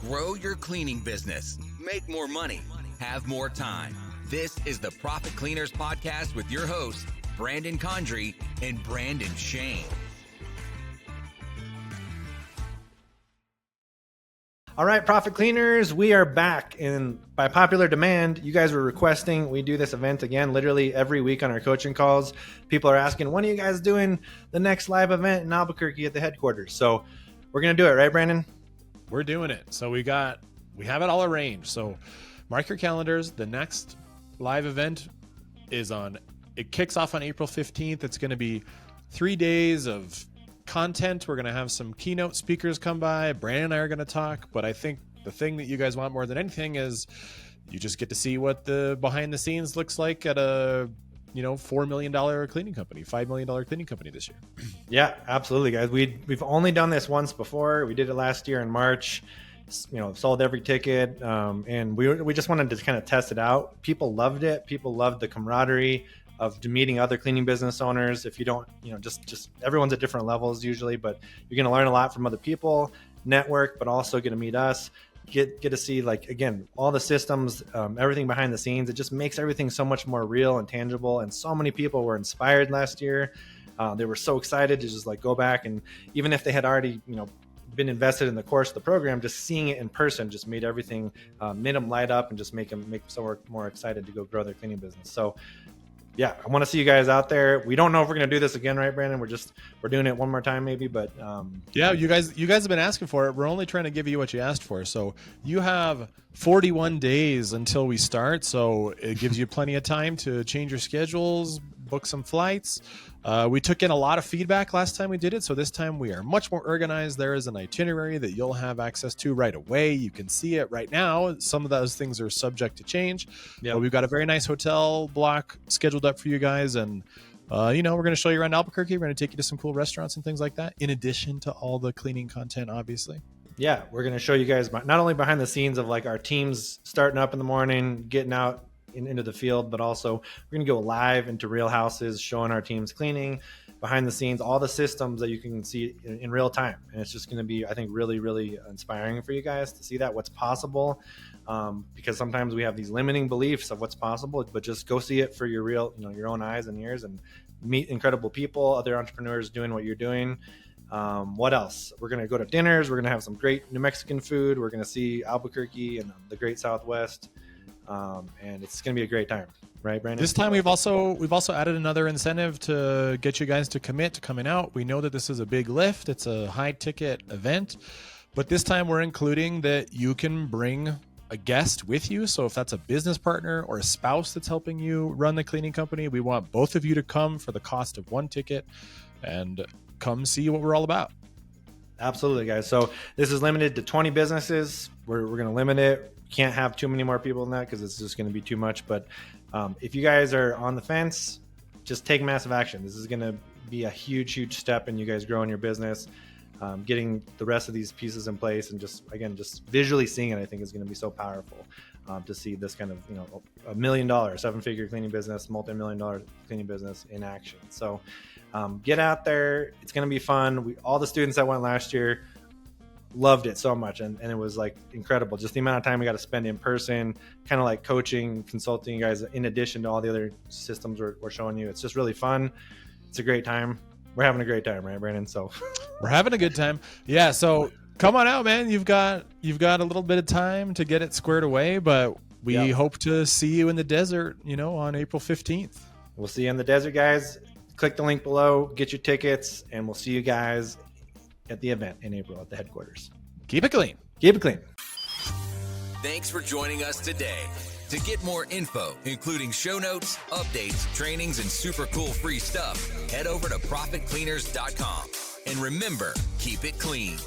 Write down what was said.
Grow your cleaning business. Make more money. Have more time. This is the Profit Cleaners Podcast with your hosts, Brandon Condry and Brandon Shane. All right, Profit Cleaners, we are back. And by popular demand, you guys were requesting we do this event again, literally every week on our coaching calls. People are asking, when are you guys doing the next live event in Albuquerque at the headquarters? So we're going to do it, right, Brandon? We're doing it. So we have it all arranged. So mark your calendars. The next live event it kicks off on April 15th. It's going to be 3 days of content. We're going to have some keynote speakers come by. Brandon and I are going to talk, but I think the thing that you guys want more than anything is you just get to see what the behind the scenes looks like at a $4 million cleaning company, $5 million cleaning company this year. Yeah, absolutely, guys. We've only done this once before. We did it last year in March. Sold every ticket, and we just wanted to kind of test it out. People loved it. People loved the camaraderie of meeting other cleaning business owners. If you don't, just everyone's at different levels usually, but you're going to learn a lot from other people, network, but also get to meet us, get to see, again, all the systems, everything behind the scenes. It just makes everything so much more real and tangible. And so many people were inspired last year. They were so excited to just go back, and even if they had already, been invested in the course of the program, just seeing it in person just made everything, made them light up and just make them so more excited to go grow their cleaning business. So yeah, I want to see you guys out there. We don't know if we're going to do this again, right, Brandon? We're doing it one more time maybe, but yeah, you guys have been asking for it. We're only trying to give you what you asked for. So you have 41 days until we start. So it gives you plenty of time to change your schedules, book some flights. We took in a lot of feedback last time we did it. So this time we are much more organized. There is an itinerary that you'll have access to right away. You can see it right now. Some of those things are subject to change. Yep. But we've got a very nice hotel block scheduled up for you guys. And, we're going to show you around Albuquerque. We're going to take you to some cool restaurants and things like that, in addition to all the cleaning content, obviously. Yeah, we're going to show you guys not only behind the scenes of our teams starting up in the morning, getting out into the field, but also we're going to go live into real houses, showing our teams cleaning behind the scenes, all the systems that you can see in real time. And it's just going to be, I think, really, really inspiring for you guys to see what's possible. Because sometimes we have these limiting beliefs of what's possible, but just go see it for your real, your own eyes and ears, and meet incredible people, other entrepreneurs doing what you're doing. What else? We're going to go to dinners. We're going to have some great New Mexican food. We're going to see Albuquerque and the great Southwest. And it's going to be a great time, right, Brandon? This time we've also added another incentive to get you guys to commit to coming out. We know that this is a big lift. It's a high ticket event, but this time we're including that you can bring a guest with you. So if that's a business partner or a spouse that's helping you run the cleaning company, we want both of you to come for the cost of one ticket and come see what we're all about. Absolutely, guys. So this is limited to 20 businesses. We're going to limit it. Can't have too many more people than that because it's just going to be too much. But if you guys are on the fence, just take massive action. This is going to be a huge step in you guys growing your business, getting the rest of these pieces in place, and just visually seeing it, I think, is going to be so powerful to see this kind of $1 million, 7-figure cleaning business, multi-million-dollar cleaning business in action. So get out there. It's going to be fun. All the students that went last year loved it so much, and it was incredible, just the amount of time we got to spend in person, kind of coaching, consulting you guys, in addition to all the other systems we're showing you. It's just really fun. It's a great time. We're having a great time, right, Brandon? So we're having a good time. Yeah, so come on out, man. You've got a little bit of time to get it squared away, but we hope to see you in the desert, on April 15th. We'll see you in the desert, guys. Click the link below, get your tickets, and we'll see you guys at the event in April at the headquarters. Keep it clean. Keep it clean. Thanks for joining us today. To get more info, including show notes, updates, trainings, and super cool free stuff, head over to profitcleaners.com. And remember, keep it clean.